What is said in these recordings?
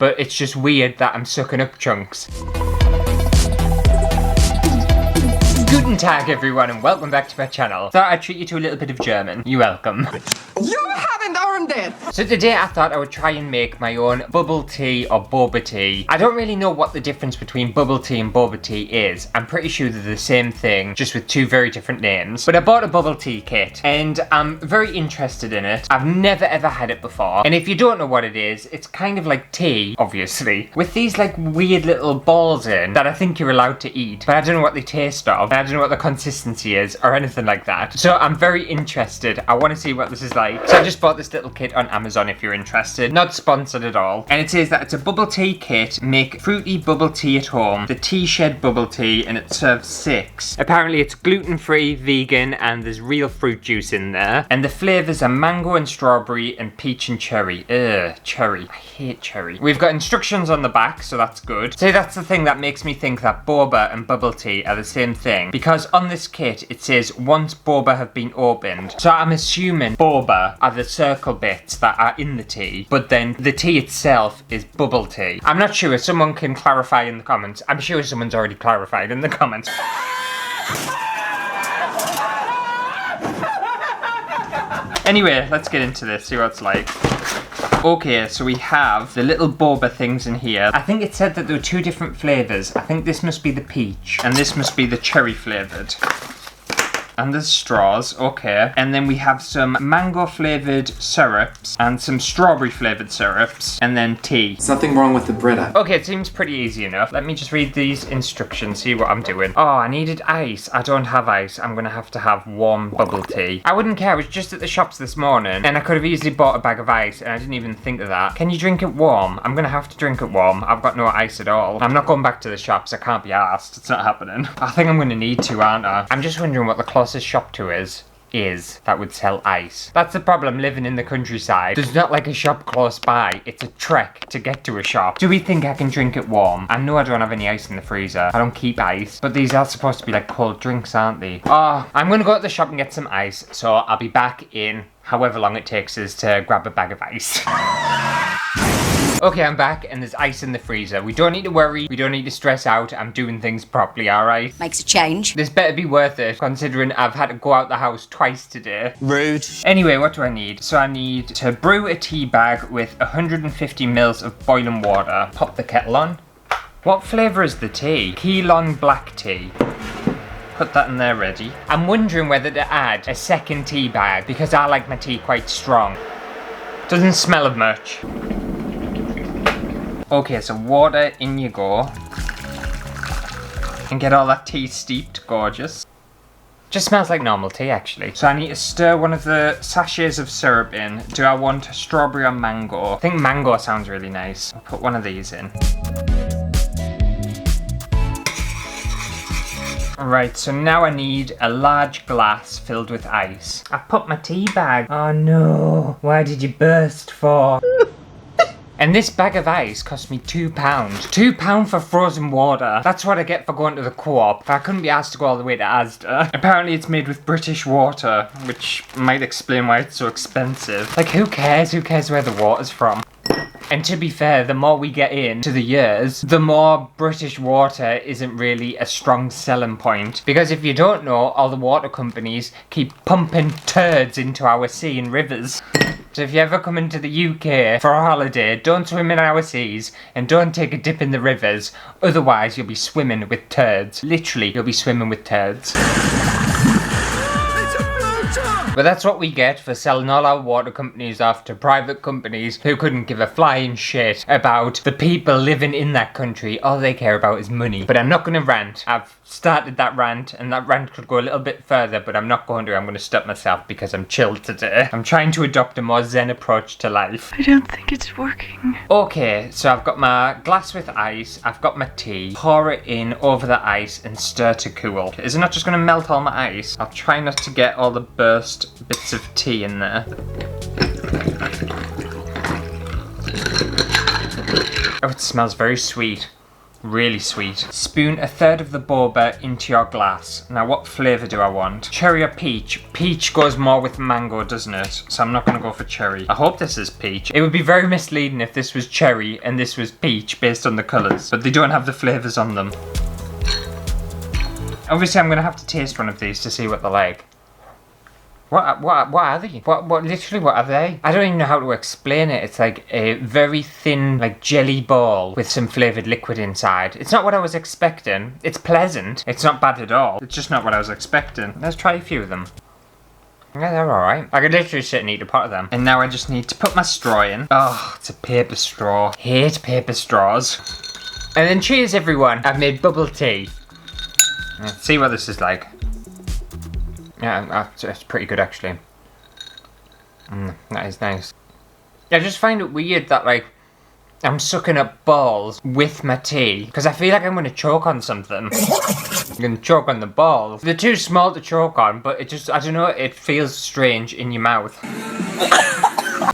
but it's just weird that I'm sucking up chunks. Guten Tag everyone and welcome back to my channel. Thought I'd treat you to a little bit of German. You're welcome. You haven't earned it! So today I thought I would try and make my own bubble tea or boba tea. I don't really know what the difference between bubble tea and boba tea is. I'm pretty sure they're the same thing, just with two very different names. But I bought a bubble tea kit and I'm very interested in it. I've never ever had it before. And if you don't know what it is, it's kind of like tea, obviously, with these like weird little balls in that I think you're allowed to eat. But I don't know what they taste of. I don't know what the consistency is or anything like that. So I'm very interested. I want to see what this is like. So I just bought this little kit on Amazon if you're interested. Not sponsored at all. And it says that it's a bubble tea kit. Make fruity bubble tea at home. The Tea Shed bubble tea and it serves 6. Apparently it's gluten-free, vegan and there's real fruit juice in there. And the flavours are mango and strawberry and peach and cherry. Ugh, cherry. I hate cherry. We've got instructions on the back, so that's good. So that's the thing that makes me think that boba and bubble tea are the same thing. Because on this kit it says once boba have been opened. So I'm assuming boba are the circle bits that are in the tea, but then the tea itself is bubble tea. I'm not sure. Someone can clarify in the comments. I'm sure someone's already clarified in the comments. Anyway, let's get into this, see what it's like. Okay, so we have the little boba things in here. I think it said that there were 2 different flavours. I think this must be the peach, and this must be the cherry flavoured. And there's straws, okay. And then we have some mango flavoured syrups and some strawberry flavoured syrups and then tea. There's nothing wrong with the Brita. Okay, it seems pretty easy enough. Let me just read these instructions, see what I'm doing. Oh, I needed ice. I don't have ice. I'm gonna have to have warm bubble tea. I wouldn't care. I was just at the shops this morning and I could have easily bought a bag of ice and I didn't even think of that. Can you drink it warm? I'm gonna have to drink it warm. I've got no ice at all. I'm not going back to the shops. I can't be asked. It's not happening. I think I'm gonna need to, aren't I? I'm just wondering what the closest shop to is that would sell ice. That's the problem living in the countryside. There's not like a shop close by. It's a trek to get to a shop. Do we think I can drink it warm? I know I don't have any ice in the freezer. I don't keep ice. But these are supposed to be like cold drinks, aren't they? Oh, I'm gonna go to the shop and get some ice. So I'll be back in however long it takes us to grab a bag of ice. Okay, I'm back and there's ice in the freezer. We don't need to worry. We don't need to stress out. I'm doing things properly, alright? Makes a change. This better be worth it, considering I've had to go out the house twice today. Rude. Anyway, what do I need? So I need to brew a tea bag with 150 mils of boiling water. Pop the kettle on. What flavour is the tea? Keylong black tea. Put that in there ready. I'm wondering whether to add a second tea bag because I like my tea quite strong. Doesn't smell of much. Okay, so water, in you go. And get all that tea steeped, gorgeous. Just smells like normal tea actually. So I need to stir one of the sachets of syrup in. Do I want strawberry or mango? I think mango sounds really nice. I'll put one of these in. Right, so now I need a large glass filled with ice. I've put my tea bag. Oh no, why did you burst for? And this bag of ice cost me £2. £2 for frozen water. That's what I get for going to the Co-op. I couldn't be asked to go all the way to Asda. Apparently it's made with British water, which might explain why it's so expensive. Like who cares? Who cares where the water's from? And to be fair, the more we get into the years, the more British water isn't really a strong selling point. Because if you don't know, all the water companies keep pumping turds into our sea and rivers. So if you ever come into the UK for a holiday, don't swim in our seas and don't take a dip in the rivers. Otherwise, you'll be swimming with turds. Literally, you'll be swimming with turds. But that's what we get for selling all our water companies off to private companies who couldn't give a flying shit about the people living in that country. All they care about is money. But I'm not going to rant. I've started that rant and that rant could go a little bit further, but I'm not going to. I'm going to stop myself because I'm chilled today. I'm trying to adopt a more zen approach to life. I don't think it's working. Okay, so I've got my glass with ice. I've got my tea. Pour it in over the ice and stir to cool. Is it not just going to melt all my ice? I'll try not to get all the burst bits of tea in there. Oh, it smells very sweet. Really sweet. Spoon a third of the boba into your glass. Now what flavour do I want? Cherry or peach? Peach goes more with mango, doesn't it? So I'm not going to go for cherry. I hope this is peach. It would be very misleading if this was cherry and this was peach based on the colours. But they don't have the flavours on them. Obviously I'm going to have to taste one of these to see what they're like. What are they? Literally, what are they? I don't even know how to explain it. It's like a very thin, like, jelly ball with some flavoured liquid inside. It's not what I was expecting. It's pleasant. It's not bad at all. It's just not what I was expecting. Let's try a few of them. Yeah, they're alright. I could literally sit and eat a pot of them. And now I just need to put my straw in. Oh, it's a paper straw. Hate paper straws. And then cheers, everyone. I've made bubble tea. Let's see what this is like. Yeah, it's pretty good actually. That is nice. I just find it weird that like I'm sucking up balls with my tea because I feel like I'm going to choke on something. I'm going to choke on the balls. They're too small to choke on, but it just, I don't know, it feels strange in your mouth.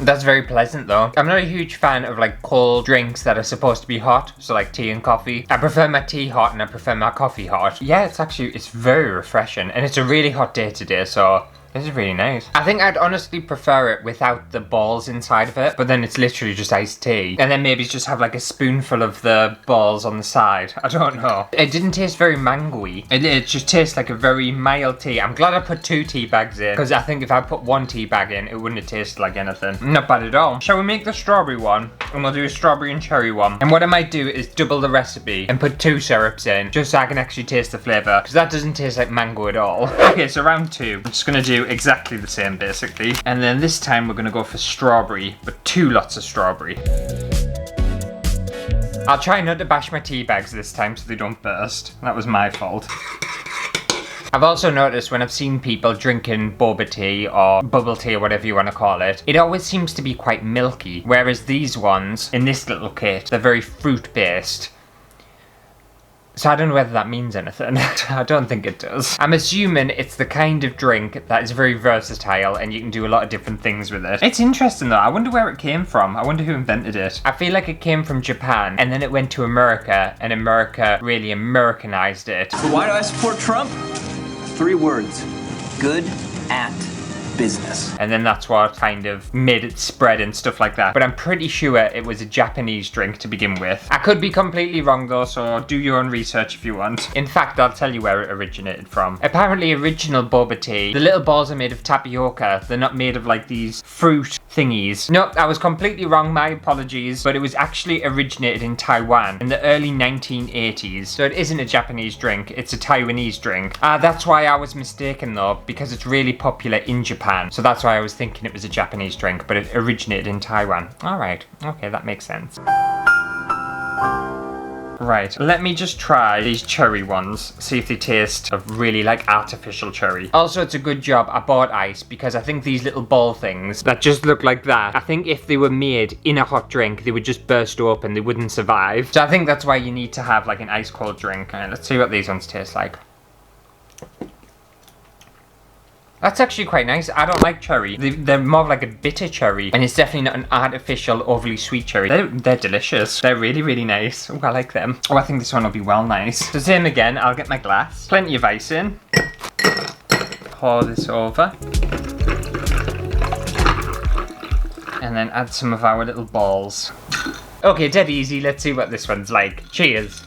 That's very pleasant though. I'm not a huge fan of like cold drinks that are supposed to be hot, so like tea and coffee. I prefer my tea hot and I prefer my coffee hot. Yeah, it's very refreshing and it's a really hot day today, so this is really nice. I think I'd honestly prefer it without the balls inside of it, but then it's literally just iced tea. And then maybe just have like a spoonful of the balls on the side. I don't know. It didn't taste very mango-y. It just tastes like a very mild tea. I'm glad I put 2 tea bags in, because I think if I put 1 tea bag in, it wouldn't have tasted like anything. Not bad at all. Shall we make the strawberry one? And we'll do a strawberry and cherry one. And what I might do is double the recipe and put 2 syrups in, just so I can actually taste the flavour, because that doesn't taste like mango at all. Okay, so round 2. I'm just going to do exactly the same basically, and then this time we're going to go for strawberry, but 2 lots of strawberry. I'll try not to bash my tea bags this time so they don't burst. That was my fault. I've also noticed when I've seen people drinking boba tea or bubble tea or whatever you want to call it, it always seems to be quite milky, whereas these ones in this little kit, they're very fruit based. So I don't know whether that means anything. I don't think it does. I'm assuming it's the kind of drink that is very versatile and you can do a lot of different things with it. It's interesting though. I wonder where it came from. I wonder who invented it. I feel like it came from Japan and then it went to America and America really Americanized it. So why do I support Trump? 3 words. Good at business. And then that's what kind of made it spread and stuff like that. But I'm pretty sure it was a Japanese drink to begin with. I could be completely wrong though, so do your own research if you want. In fact, I'll tell you where it originated from. Apparently original boba tea, the little balls are made of tapioca. They're not made of like these fruit thingies. Nope, I was completely wrong, my apologies. But it was actually originated in Taiwan in the early 1980s. So it isn't a Japanese drink, it's a Taiwanese drink. That's why I was mistaken though, because it's really popular in Japan. So that's why I was thinking it was a Japanese drink, but it originated in Taiwan. Alright, okay, that makes sense. Right, let me just try these cherry ones, see if they taste of really like artificial cherry. Also, it's a good job I bought ice because I think these little ball things that just look like that, I think if they were made in a hot drink, they would just burst open, they wouldn't survive. So I think that's why you need to have like an ice cold drink. Alright, let's see what these ones taste like. That's actually quite nice. I don't like cherry. They're more like a bitter cherry. And it's definitely not an artificial, overly sweet cherry. They're delicious. They're really, really nice. Oh, I like them. Oh, I think this one will be well nice. So same again, I'll get my glass. Plenty of ice in. Pour this over. And then add some of our little balls. Okay, dead easy. Let's see what this one's like. Cheers.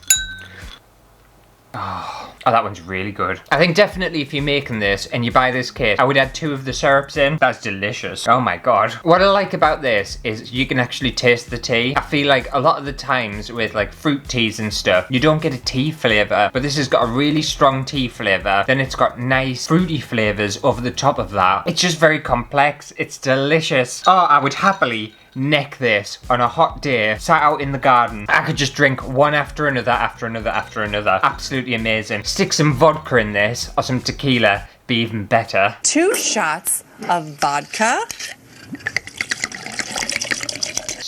Oh, that one's really good. I think definitely if you're making this and you buy this kit, I would add 2 of the syrups in. That's delicious. Oh my god. What I like about this is you can actually taste the tea. I feel like a lot of the times with like fruit teas and stuff, you don't get a tea flavour, but this has got a really strong tea flavour. Then it's got nice fruity flavours over the top of that. It's just very complex. It's delicious. Oh, I would happily neck this on a hot day, sat out in the garden. I could just drink one after another, after another, after another. Absolutely amazing. Stick some vodka in this, or some tequila, be even better. 2 shots of vodka.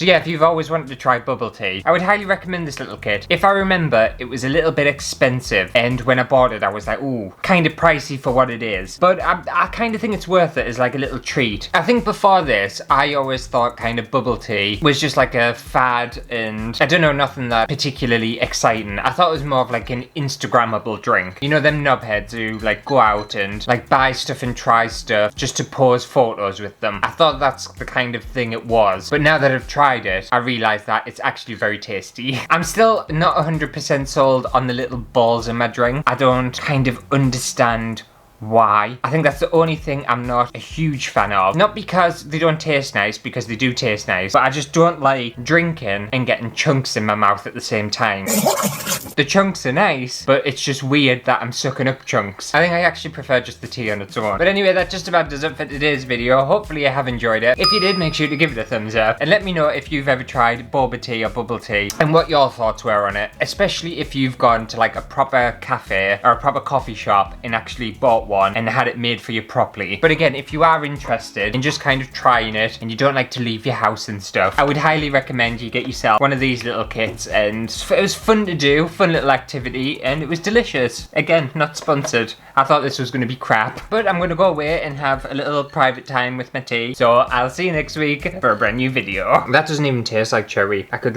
So yeah, if you've always wanted to try bubble tea, I would highly recommend this little kit. If I remember, it was a little bit expensive, and when I bought it, I was like, ooh, kind of pricey for what it is. But I kind of think it's worth it as like a little treat. I think before this, I always thought kind of bubble tea was just like a fad, and I don't know, nothing that particularly exciting. I thought it was more of like an Instagrammable drink. You know, them knobheads who like go out and like buy stuff and try stuff just to pose photos with them. I thought that's the kind of thing it was. But now that I've tried it, I realised that it's actually very tasty. I'm still not 100% sold on the little balls in my drink. I don't kind of understand why. I think that's the only thing I'm not a huge fan of. Not because they don't taste nice, because they do taste nice, but I just don't like drinking and getting chunks in my mouth at the same time. The chunks are nice, but it's just weird that I'm sucking up chunks. I think I actually prefer just the tea on its own. But anyway, that just about does it for today's video. Hopefully you have enjoyed it. If you did, make sure to give it a thumbs up, and let me know if you've ever tried boba tea or bubble tea, and what your thoughts were on it, especially if you've gone to like a proper cafe or a proper coffee shop and actually bought one and had it made for you properly. But again, if you are interested in just kind of trying it and you don't like to leave your house and stuff, I would highly recommend you get yourself one of these little kits, and it was fun to do, fun little activity, and it was delicious. Again, not sponsored. I thought this was going to be crap, but I'm going to go away and have a little private time with my tea. So I'll see you next week for a brand new video. That doesn't even taste like cherry. I could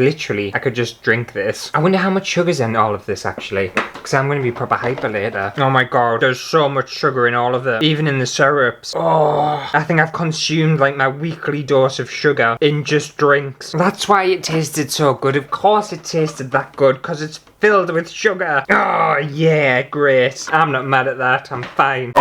just drink this. I wonder how much sugar's in all of this actually, because I'm going to be proper hyper later. Oh my god, there's so much sugar in all of it, even in the syrups. Oh, I think I've consumed like my weekly dose of sugar in just drinks. That's why it tasted so good. Of course it tasted that good, because it's filled with sugar. Oh yeah, great. I'm not mad at that. I'm fine.